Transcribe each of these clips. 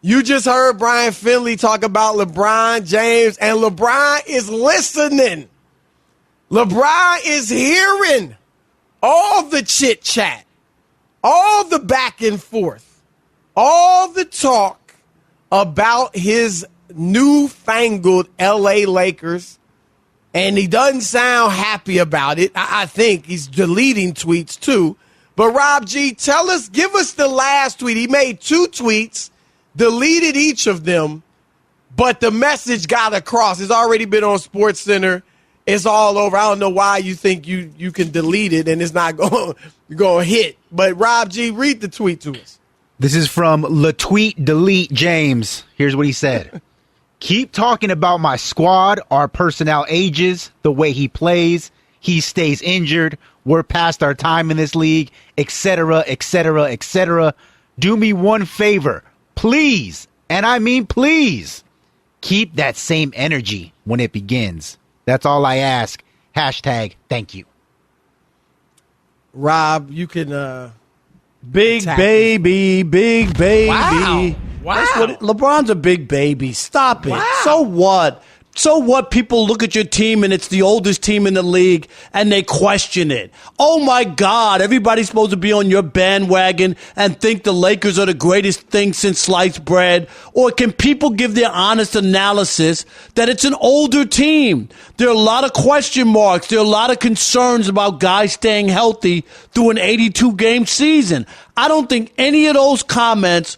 You just heard Brian Finley talk about LeBron James, and LeBron is listening. LeBron is hearing all the chit-chat, all the back and forth, all the talk about his newfangled L.A. Lakers, and he doesn't sound happy about it. I think he's deleting tweets, too. But, Rob G., give us the last tweet. He made 2 tweets, deleted each of them, but the message got across. It's already been on SportsCenter. It's all over. I don't know why you think you can delete it and it's not going to hit. But, Rob G., read the tweet to us. This is from LaTweet Delete James. Here's what he said. Keep talking about my squad. Our personnel ages, the way he plays. He stays injured. We're past our time in this league, etc., etc., etc. Do me one favor. Please, and I mean please, keep that same energy when it begins. That's all I ask. Hashtag thank you. Rob, you can... Big baby, big baby. Wow. That's what LeBron's a big baby. Stop it. Wow. So what? So what? People look at your team and it's the oldest team in the league and they question it. Oh my God, everybody's supposed to be on your bandwagon and think the Lakers are the greatest thing since sliced bread? Or can people give their honest analysis that it's an older team? There are a lot of question marks. There are a lot of concerns about guys staying healthy through an 82-game season. I don't think any of those comments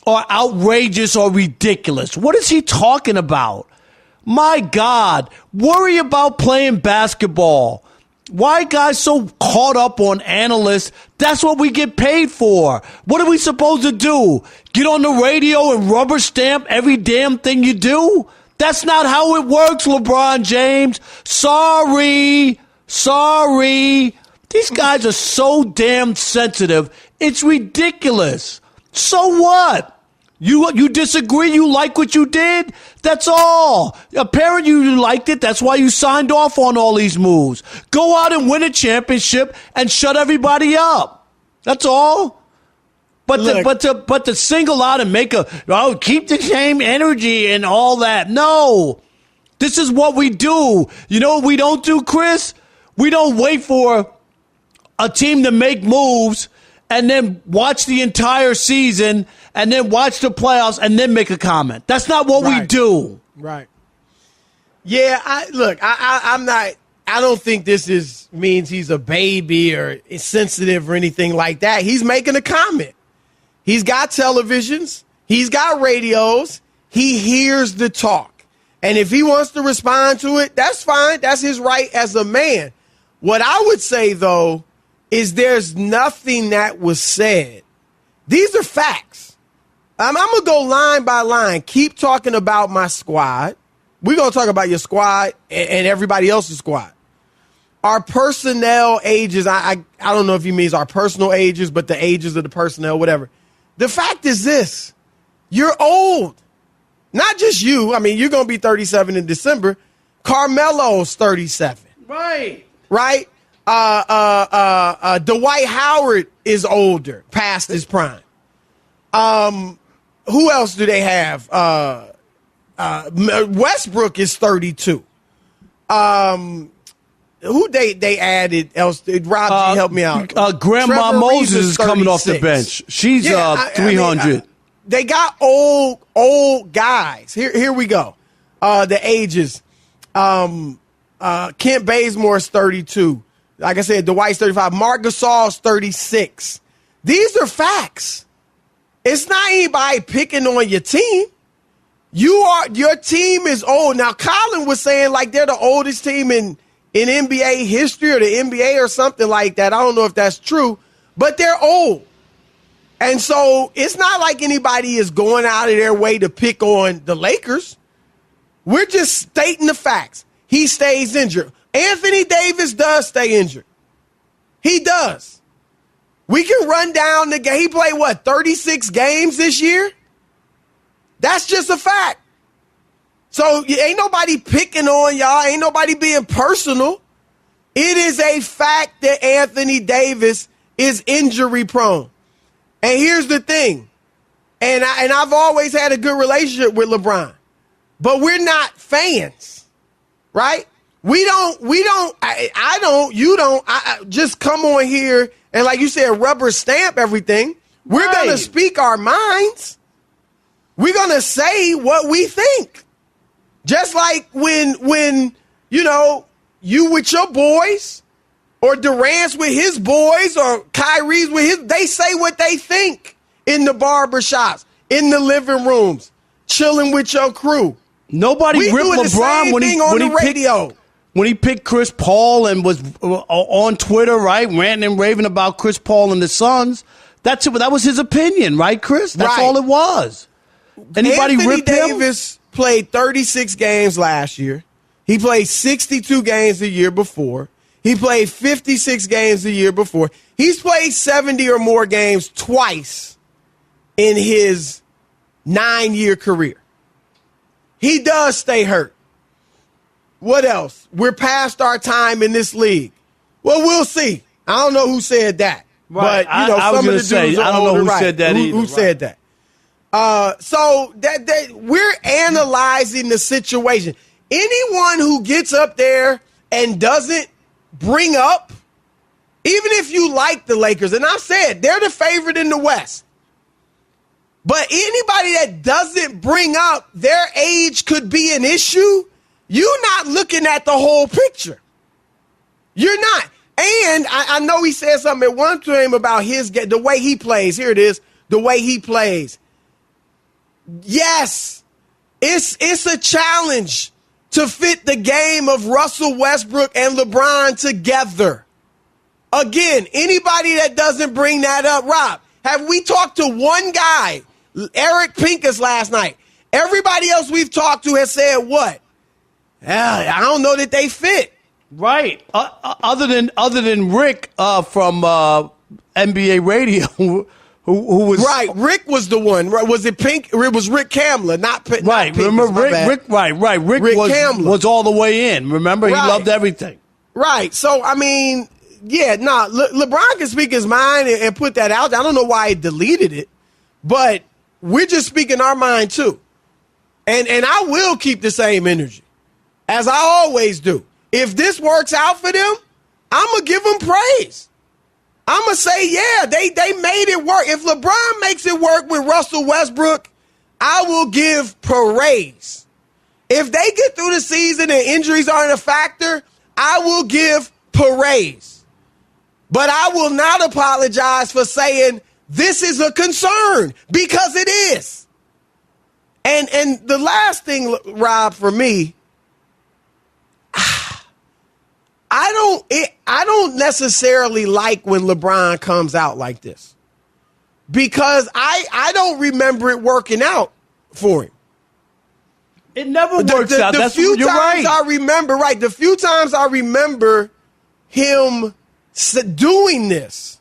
are outrageous or ridiculous. What is he talking about? My God, worry about playing basketball. Why guys so caught up on analysts? That's what we get paid for. What are we supposed to do? Get on the radio and rubber stamp every damn thing you do? That's not how it works, LeBron James. Sorry. These guys are so damn sensitive. It's ridiculous. So what? You disagree? You like what you did? That's all. Apparently you liked it. That's why you signed off on all these moves. Go out and win a championship and shut everybody up. That's all. But to single out and make keep the same energy and all that. No. This is what we do. You know what we don't do, Chris? We don't wait for a team to make moves and then watch the entire season and then watch the playoffs and then make a comment. That's not what we do. Right. Yeah, I'm not. I don't think this means he's a baby or sensitive or anything like that. He's making a comment. He's got televisions. He's got radios. He hears the talk. And if he wants to respond to it, that's fine. That's his right as a man. What I would say, though, is there's nothing that was said. These are facts. I'm going to go line by line. Keep talking about my squad. We're going to talk about your squad and everybody else's squad. Our personnel ages, I don't know if he means our personal ages, but the ages of the personnel, whatever. The fact is this. You're old. Not just you. I mean, you're going to be 37 in December. Carmelo's 37. Right. Right? Dwight Howard is older, past his prime. Who else do they have? Westbrook is 32. Who they added else? Rob, help me out. Grandma Trevor Moses Reeves is coming off the bench. She's 300. They got old guys. Here we go. The ages. Kent Bazemore's 32. Like I said, Dwight's 35. Marc Gasol's 36. These are facts. It's not anybody picking on your team. Your team is old. Now, Colin was saying like they're the oldest team in NBA history or the NBA or something like that. I don't know if that's true, but they're old. And so it's not like anybody is going out of their way to pick on the Lakers. We're just stating the facts. He stays injured. Anthony Davis does stay injured. He does. We can run down the game. He played, 36 games this year? That's just a fact. So ain't nobody picking on y'all. Ain't nobody being personal. It is a fact that Anthony Davis is injury prone. And here's the thing. And I've always had a good relationship with LeBron. But we're not fans, right? I don't, you don't, I just come on here and, like you said, rubber stamp everything. We're going to speak our minds. We're going to say what we think. Just like when you with your boys, or Durant's with his boys, or Kyrie's with his, they say what they think in the barbershops, in the living rooms, chilling with your crew. Nobody ripped LeBron when he picked Chris Paul and was on Twitter, right, ranting and raving about Chris Paul and the Suns. That was his opinion, right, Chris? That's all it was. Anybody ripped him? Anthony Davis played 36 games last year. He played 62 games the year before. He played 56 games the year before. He's played 70 or more games twice in his 9-year career. He does stay hurt. What else? We're past our time in this league. Well, we'll see. I don't know who said that. Right. But, some of the dudes I don't know who said that either. Who said that? So that we're analyzing the situation. Anyone who gets up there and doesn't bring up, even if you like the Lakers, and I've said they're the favorite in the West, but anybody that doesn't bring up their age could be an issue, you're not looking at the whole picture. You're not. And I know he said something at one time about the way he plays. Here it is, the way he plays. Yes, it's a challenge to fit the game of Russell Westbrook and LeBron together. Again, anybody that doesn't bring that up, Rob, have we talked to one guy, Eric Pincus last night? Everybody else we've talked to has said what? I don't know that they fit. Right. Other than Rick from NBA Radio, who was right. Rick was the one. Was it Pink? It was Rick Kamler, not Pincus. Right. Remember Rick? Right. Rick was all the way in. Remember, he loved everything. Right. So I mean, LeBron can speak his mind and put that out. I don't know why he deleted it, but we're just speaking our mind too. And I will keep the same energy as I always do. If this works out for them, I'm going to give them praise. I'm going to say, yeah, they made it work. If LeBron makes it work with Russell Westbrook, I will give praise. If they get through the season and injuries aren't a factor, I will give praise. But I will not apologize for saying this is a concern, because it is. And the last thing, Rob, for me, I don't necessarily like when LeBron comes out like this, because I don't remember it working out for him. It never works out. The few times I remember him doing this,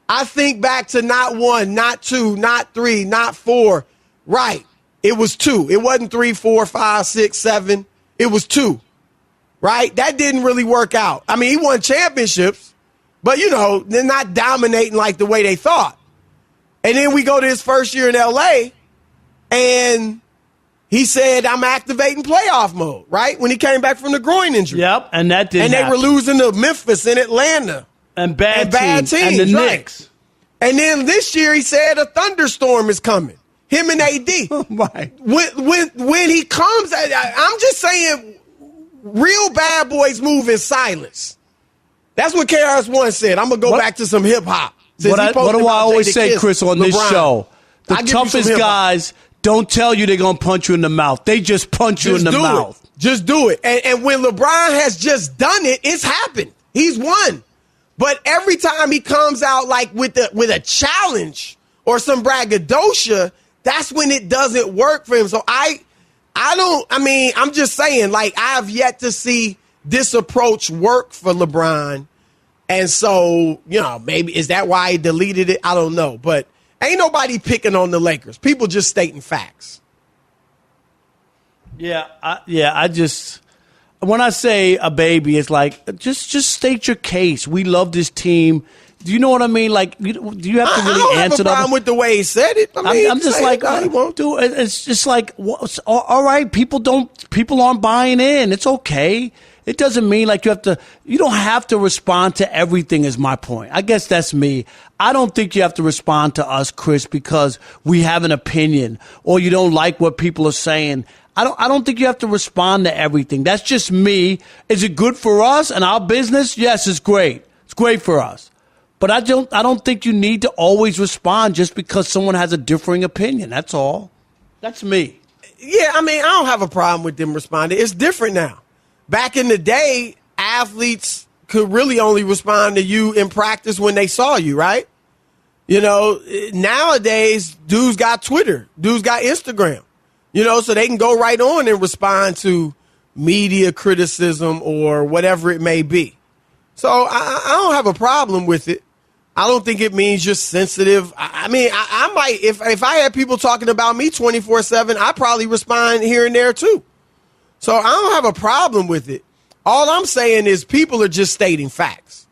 I think back to not 1, not 2, not 3, not 4. Right. It was 2. It wasn't 3, 4, 5, 6, 7. It was 2. Right? That didn't really work out. I mean, he won championships, but, they're not dominating like the way they thought. And then we go to his first year in L.A., and he said, I'm activating playoff mode, right? When he came back from the groin injury. Yep, and that didn't happen. They were losing to Memphis and Atlanta. And bad teams. And the Knicks. And then this year he said a thunderstorm is coming. Him and AD. Right. When he comes, I'm just saying, real bad boys move in silence. That's what KRS-One said. I'm going to go back to some hip-hop. What do I always say, Chris, on this show? The toughest guys don't tell you they're going to punch you in the mouth. They just punch you in the mouth. Just do it. And when LeBron has just done it, it's happened. He's won. But every time he comes out like with a challenge or some braggadocio, that's when it doesn't work for him. So I'm just saying, like, I've yet to see this approach work for LeBron. And so, maybe is that why he deleted it? I don't know. But ain't nobody picking on the Lakers. People just stating facts. Yeah, when I say a baby, it's like, just state your case. We love this team. Do you know what I mean? Like, do you have to I really don't have answer a problem with the way he said it. I mean, I'm just like, he won't. dude, it's just like, all right, people aren't buying in. It's okay. It doesn't mean like you don't have to respond to everything is my point. I guess that's me. I don't think you have to respond to us, Chris, because we have an opinion or you don't like what people are saying. I don't think you have to respond to everything. That's just me. Is it good for us and our business? Yes, it's great. It's great for us. But I don't think you need to always respond just because someone has a differing opinion. That's all. That's me. Yeah, I mean, I don't have a problem with them responding. It's different now. Back in the day, athletes could really only respond to you in practice when they saw you, right? You know, nowadays, dudes got Twitter. Dudes got Instagram. You know, so they can go right on and respond to media criticism or whatever it may be. So I don't have a problem with it. I don't think it means you're sensitive. I mean, I might, if I had people talking about me 24/7, I'd probably respond here and there too. So I don't have a problem with it. All I'm saying is people are just stating facts.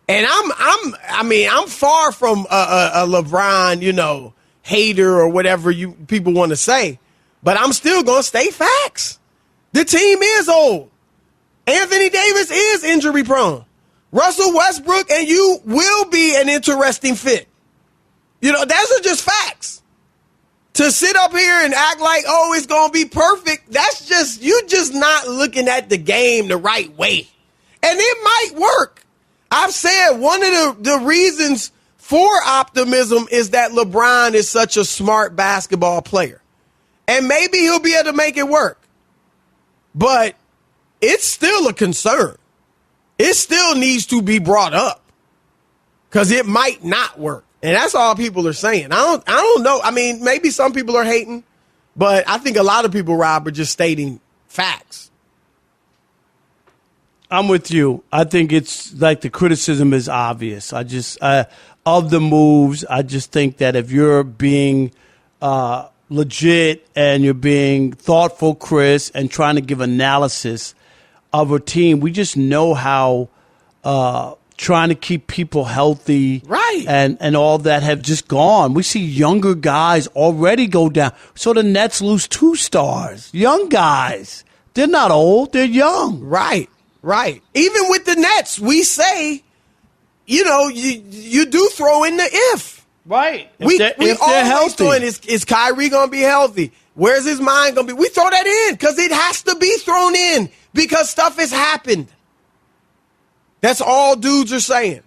And I'm far from a LeBron, you know, hater or whatever you people want to say, but I'm still going to state facts. The team is old. Anthony Davis is injury prone. Russell Westbrook and you will be an interesting fit. You know, those are just facts. To sit up here and act like, oh, it's going to be perfect, you're just not looking at the game the right way. And it might work. I've said one of the reasons for optimism is that LeBron is such a smart basketball player. And maybe he'll be able to make it work. But it's still a concern. It still needs to be brought up because it might not work. And that's all people are saying. I don't know. I mean, maybe some people are hating, but I think a lot of people, Rob, are just stating facts. I'm with you. I think it's like the criticism is obvious. Of the moves, I just think that if you're being legit and you're being thoughtful, Chris, and trying to give analysis of a team, we just know how trying to keep people healthy, right, and all that have just gone. We see younger guys already go down. So the Nets lose 2 stars, young guys. They're not old; they're young. Right. Even with the Nets, we say, you know, you do throw in the if. Right. We they're always healthy. throwing is Kyrie going to be healthy? Where's his mind going to be? We throw that in because it has to be thrown in because stuff has happened. That's all dudes are saying.